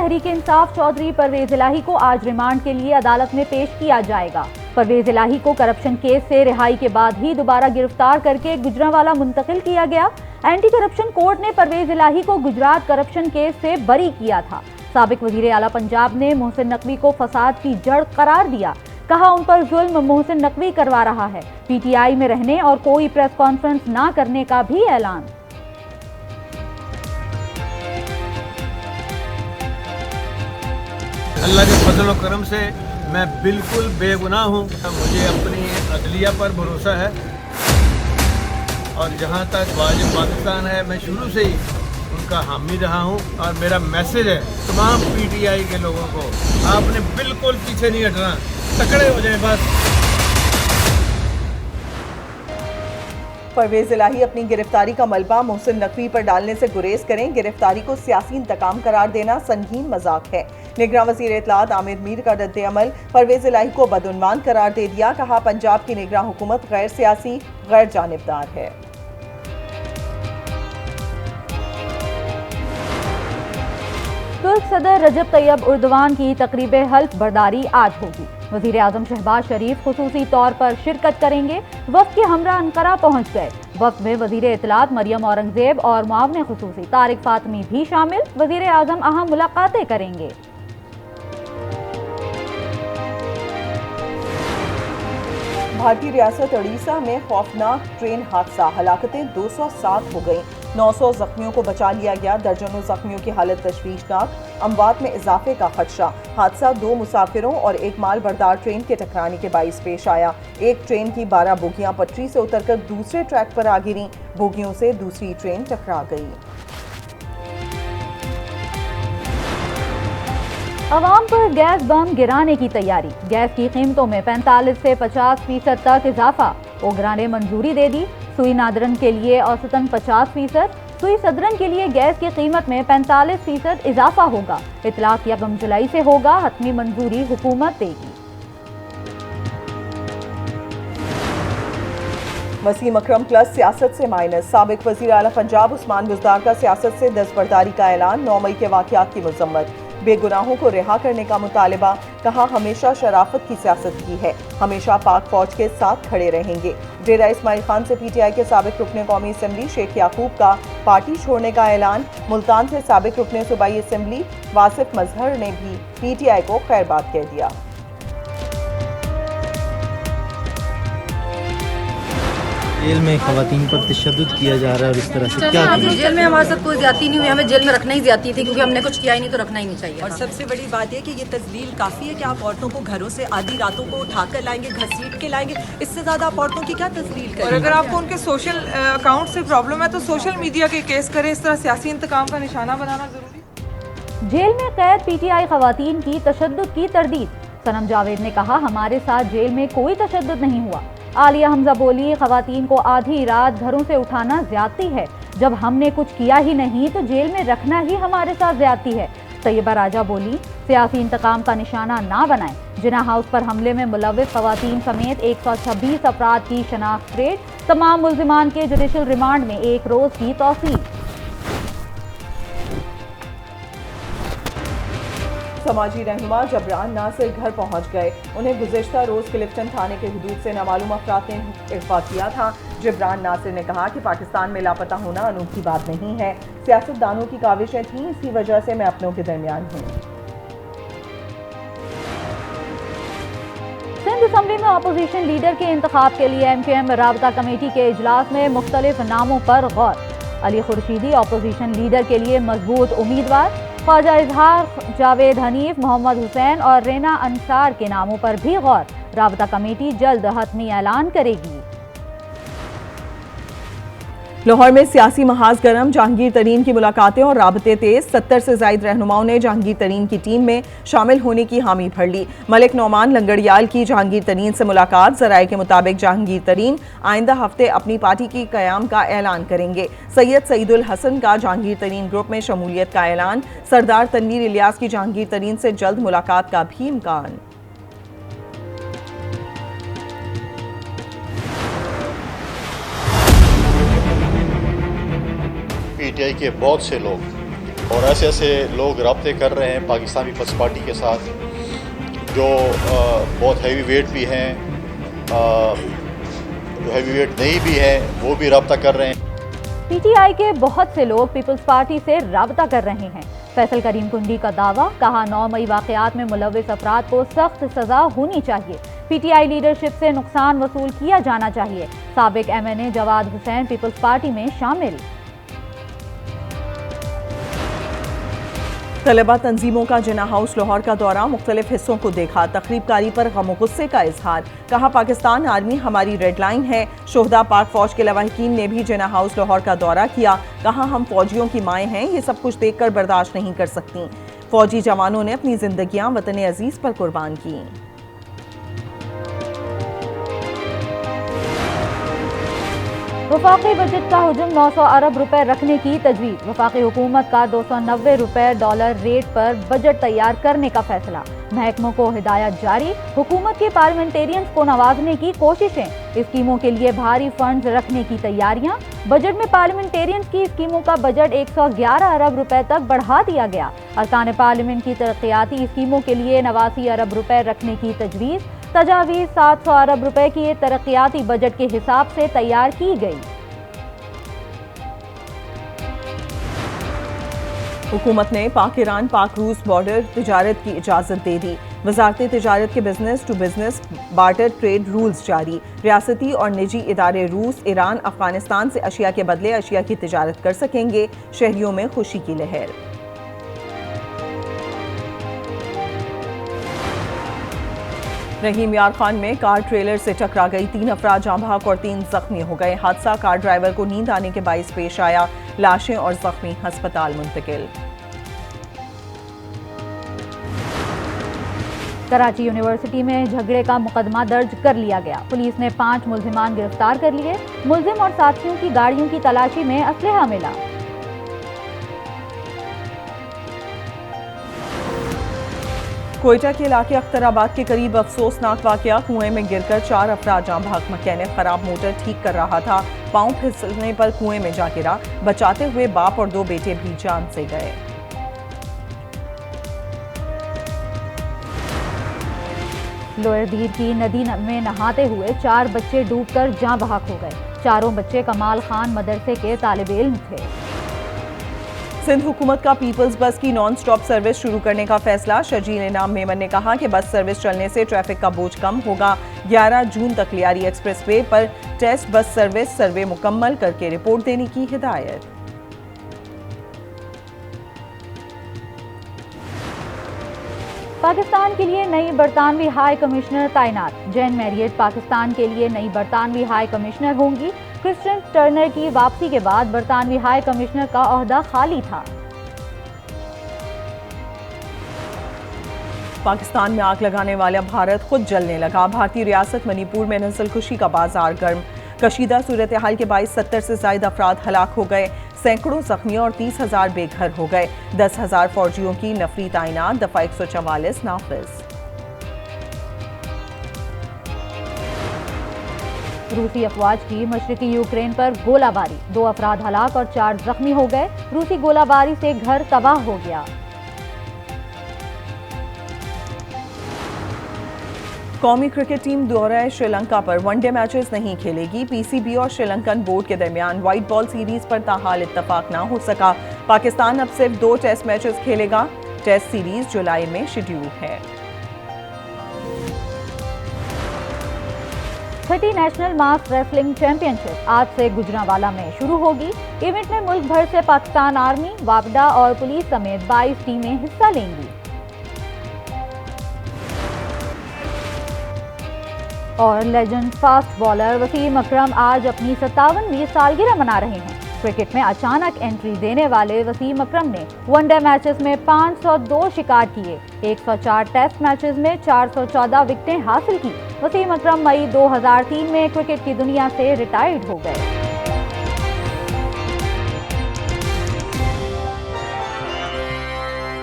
तहरीक इंसाफ चौधरी परवेज इलाही को आज रिमांड के लिए अदालत में पेश किया जाएगा। परवेज इलाही को करप्शन केस से रिहाई के बाद ही दोबारा गिरफ्तार करके गुजरांवाला मुंतकिल किया गया। एंटी करप्शन कोर्ट ने परवेज इलाही को गुजरात करप्शन केस से बरी किया था। साबिक वजीर आला पंजाब ने मोहसिन नकवी को फसाद की जड़ करार दिया। कहा, उन पर जुल्म मोहसिन नकवी करवा रहा है। पीटीआई में रहने और कोई प्रेस कॉन्फ्रेंस ना करने का भी ऐलान। अल्लाह के फजल और करम से मैं बिल्कुल बेगुनाह हूँ। मुझे अपनी अदलिया पर भरोसा है और जहाँ तक वाजिब पाकिस्तान है, मैं शुरू से ही उनका हामी रहा हूँ। और मेरा मैसेज है तमाम पीटीआई के लोगों को, आपने बिल्कुल पीछे नहीं हटना, तकड़े हो जाए बस। परवेज इलाही अपनी गिरफ्तारी का मलबा मोहसिन नकवी पर डालने से गुरेज करें। गिरफ्तारी को सियासी इंतकाम करार देना संगीन मजाक है। निगरान वजीर इत्तलात आमिर मीर का रद्द-ए-अमल परवेज इलाही को बदउन्वान करार दे दिया। कहा, पंजाब की निगरान हुकूमत गैर सियासी, गैर जानिबदार है। तुर्क सदर रजब तैयब उर्दवान की तकरीब हल्फ बर्दारी आज होगी। वजीर आजम शहबाज शरीफ खुसूसी तौर पर शिरकत करेंगे। वफ्द के हमरा अंकारा पहुंच गए। वफ्द में वजीर इत्तलात मरियम औरंगजेब और मुआवने खुसूसी तारिक फातमी भी शामिल। वजीर आजम अहम मुलाकातें करेंगे। भारतीय रियासत उड़ीसा में खौफनाक ट्रेन हादसा, हलाकतें 207 हो गईं। 900 जख्मियों को बचा लिया गया। दर्जनों जख्मियों की हालत तशवीशनाक। अमवात में इजाफे का खदशा। हादसा 2 मुसाफिरों और एक माल बरदार ट्रेन के टकराने के बाइस पेश आया। एक ट्रेन की 12 बोगियां पटरी से उतरकर दूसरे ट्रैक पर आ गिरीं। बोगियों से दूसरी ट्रेन टकरा गई। अवाम पर गैस बम गिराने की तैयारी। गैस की कीमतों में 45 से 50% तक इजाफा। ओगरा ने मंजूरी दे दी। सुई नादरन के लिए औसतन 50%, सुई सदरन के लिए गैस की कीमत में 45% इजाफा होगा। इतलाक 1 जुलाई से होगा। हतमी मंजूरी हुकूमत देगी। वसीम अकरम प्लस सियासत से माइनस। साबिक वजीर आला पंजाब उस्मान बुज़दार का सियासत से दस्तबरदारी का ऐलान। 9 मई के वाक़यात की मजम्मत। बेगुनाहों को रिहा करने का मुतालबा। कहा, हमेशा शराफत की सियासत की है, हमेशा पाक फौज के साथ खड़े रहेंगे। डेरा इस्माइल खान से पीटीआई के साबिक रुकने कौमी असम्बली शेख याकूब का पार्टी छोड़ने का ऐलान। मुल्तान से साबिक रुकने सूबाई असम्बली वासिफ मजहर ने भी पीटीआई को खैरबाद कह दिया। जेल में खवातीन पर तशद्दुद किया जा रहा है और इस तरह से क्या जेल में हमारे साथ कोई ज्यादती नहीं हुई। हमें जेल में रखना ही ज्यादती थी, क्योंकि हमने कुछ किया ही नहीं तो रखना ही नहीं चाहिए। और सबसे बड़ी बात यह कि ये तजलील काफ़ी है कि आप औरतों को घरों से आधी रातों को उठाकर लाएंगे, घसीट के लाएंगे। इससे ज़्यादा आप औरतों की क्या तजलील करें। और अगर आपको उनके सोशल अकाउंट से प्रॉब्लम है तो सोशल मीडिया के केस करें। इस तरह सियासी इंतकाम का निशाना बनाना जरूरी। जेल में कैद पीटीआई खवातीन की तशद्दुद की तरदीद। सनम जावेद ने कहा, हमारे साथ जेल में कोई तशद्दुद नहीं हुआ। आलिया हमजा बोली, खवातीन को आधी रात घरों से उठाना ज्यादती है। जब हमने कुछ किया ही नहीं तो जेल में रखना ही हमारे साथ ज्यादती है। तैयबा राजा बोली, सियासी इंतकाम का निशाना ना बनाएं। जिना हाउस पर हमले में मुलव्विस खवातीन समेत 126 अफराद की शनाख्त रेट। तमाम मुल्जिमान के जुडिशल रिमांड में 1 रोज की तौसील। समाजी रहनुमा जबरान नासिर घर पहुंच गए। उन्हें गुज़िश्ता रोज क्लिफ्टन थाने के हुदूद से नामालूम अफराद ने अगवा किया था। जबरान नासिर ने कहा कि पाकिस्तान में लापता होना अनूठी बात नहीं है। सियासतदानों की काविशें थीं, इसी वजह से मैं अपनों के दरमियान हूँ। सिंध असम्बली में अपोजिशन लीडर के इंतखाब के लिए MQM राबता कमेटी के इजलास में मुख्तलिफ नामों पर गौर। अली खुर्शीदी अपोजिशन लीडर के लिए मजबूत उम्मीदवार। ख्वाजा इजहार, जावेद हनीफ, मोहम्मद हुसैन और रेना अंसार के नामों पर भी गौर। राबता कमेटी जल्द हतमी ऐलान करेगी। लाहौर में सियासी महाज गरम। जहांगीर तरीन की मुलाकातें और राबते तेज। 70 से जायद रहनुमाओं ने जहांगीर तरीन की टीम में शामिल होने की हामी भर ली। मलिक नौमान लंगड़ियाल की जहांगीर तरीन से मुलाकात। जराये के मुताबिक जहांगीर तरीन आइंदा हफ्ते अपनी पार्टी की कयाम का ऐलान करेंगे। सैयद सईदुल हसन का जहांगीर तरीन ग्रुप में शमूलियत का ऐलान। सरदार तनवीर इलियास की जहांगीर तरीन से जल्द मुलाकात का भी इम्कान। पीटीआई के बहुत से लोग और ऐसे ऐसे लोग रब्ते कर रहे हैं पाकिस्तान पीपल्स पार्टी के साथ जो बहुत हैवी वेट भी हैं, जो हैवी वेट नहीं भी हैं वो भी रब्ता कर रहे हैं। पीटीआई के बहुत से लोग पीपल्स पार्टी से राब्ता कर रहे हैं। फैसल करीम कुंडी का दावा, कहा 9 मई वाकयात में मुलव्विस अफराद को सख्त सजा होनी चाहिए। पीटीआई लीडरशिप से नुकसान वसूल किया जाना चाहिए। साबिक एमएनए जवाद हुसैन पीपल्स पार्टी में शामिल। तलबा तंजीमों का जिन्ना हाउस लाहौर का दौरा, मुख्तलिफ हिस्सों को देखा, तकरीबकारी पर गम गुस्से का इजहार। कहा पाकिस्तान आर्मी हमारी रेड लाइन है। शोहदा पाक फौज के लवाहिकीन ने भी जिन्ना हाउस लाहौर का दौरा किया। कहा हम फौजियों की माएँ हैं, ये सब कुछ देखकर बर्दाश्त नहीं कर सकती। फौजी जवानों ने अपनी जिंदगियां वतन अजीज पर कुर्बान की। वफाकी बजट का हुजूम 900 अरब रुपए रखने की तजवीज़। वफाकी हुकूमत का 290 रुपए डॉलर रेट पर बजट तैयार करने का फैसला। महकमों को हिदायत जारी, हुकूमत के पार्लियामेंटेरियंस को नवाजने की कोशिशें। स्कीमों के लिए भारी फंड्स रखने की तैयारियां। बजट में पार्लियामेंटेरियंस की स्कीमों का बजट 111 अरब रुपए तक बढ़ा दिया गया। अरकान पार्लियामेंट की तरक्याती स्कीमों के लिए 89 अरब रुपए रखने की तजवीज़। तजावीज़ 700 अरब रुपए की तरक्याती बजट के हिसाब से तैयार की गई। हुकूमत ने पाक ईरान पाक रूस बॉर्डर तिजारत की इजाज़त दे दी। वजारत तिजारत के business to business barter trade rules जारी। रियासती और निजी इदारे रूस, ईरान, अफगानिस्तान से अशिया के बदले अशिया की तिजारत कर सकेंगे। शहरियों में खुशी की लहर। रहीम यार खान में कार ट्रेलर से टकरा गई, 3 अफराद जाँ बहक और 3 जख्मी हो गए। हादसा कार ड्राइवर को नींद आने के बाइस पेश आया। लाशें और जख्मी अस्पताल मुंतकिल। कराची यूनिवर्सिटी में झगड़े का मुकदमा दर्ज कर लिया गया। पुलिस ने 5 मुल्जिमान गिरफ्तार कर लिए। मुल्जिम और साथियों की गाड़ियों की तलाशी में असलहा मिला। कोयटा के इलाके अख्तराबाद के करीब अफसोसनाक वाकया, कुएं में गिरकर 4 अफराद जाँ बहक। मैकेनिक खराब मोटर ठीक कर रहा था, पांव फिसलने पर कुएं में जा गिरा। बचाते हुए बाप और 2 बेटे भी जान से गए। लोअर दीर की नदी में नहाते हुए 4 बच्चे डूबकर जाँ बहक हो गए। चारों बच्चे कमाल खान मदरसे के तालिबे इल्म थे। सिंध हुकूमत का पीपल्स बस की नॉन स्टॉप सर्विस शुरू करने का फैसला। शजील इनाम मेमन ने कहा कि बस सर्विस चलने से ट्रैफिक का बोझ कम होगा। 11 जून तक लियारी एक्सप्रेस वे पर टेस्ट बस सर्विस सर्वे मुकम्मल करके रिपोर्ट देने की हिदायत। पाकिस्तान के लिए नई बरतानवी हाई कमिश्नर तैनात। जैन मैरियट पाकिस्तान के लिए नई बरतानवी हाई कमिश्नर होंगी। क्रिस्टियन टर्नर की वापसी के बाद बरतानवी हाई कमिश्नर का ओहदा खाली था। पाकिस्तान में आग लगाने वाला भारत खुद जलने लगा। भारतीय रियासत मणिपुर में नस्लकुशी का बाजार गर्म। कशीदा सूरत हाल के बाईस 70 से ज्यादा अफराद हलाक हो गए। सैकड़ों जख्मी और 30,000 बेघर हो गए। 10,000 फौजियों की नफरी तैनात। दफा 144 नाफिज। रूसी अफवाज की मशरकी यूक्रेन पर गोलाबारी। 2 अफराद हलाक और 4 जख्मी हो गए। रूसी गोलाबारी से घर तबाह हो गया। कौमी क्रिकेट टीम दौरा श्रीलंका पर वनडे मैचेस नहीं खेलेगी। पीसीबी और श्रीलंकन बोर्ड के दरमियान व्हाइट बॉल सीरीज पर ताहाल इत्तफाक ना हो सका। पाकिस्तान अब सिर्फ 2 टेस्ट मैचेस खेलेगा। टेस्ट सीरीज जुलाई में शेड्यूल है। 30 नेशनल मास रेसलिंग चैंपियनशिप आज से गुजरांवाला में शुरू होगी। इवेंट में मुल्क भर से पाकिस्तान आर्मी, वापडा और पुलिस समेत 22 टीमें हिस्सा लेंगी। और लेजेंड फास्ट बॉलर वसीम अकरम आज अपनी 57वीं सालगिरह मना रहे हैं। क्रिकेट में अचानक एंट्री देने वाले वसीम अकरम ने वनडे मैचेस में 502 शिकार किए। 104 टेस्ट मैचेस में 414 विकेटें हासिल की। वसीम अकरम मई 2003 में क्रिकेट की दुनिया से रिटायर्ड हो गए।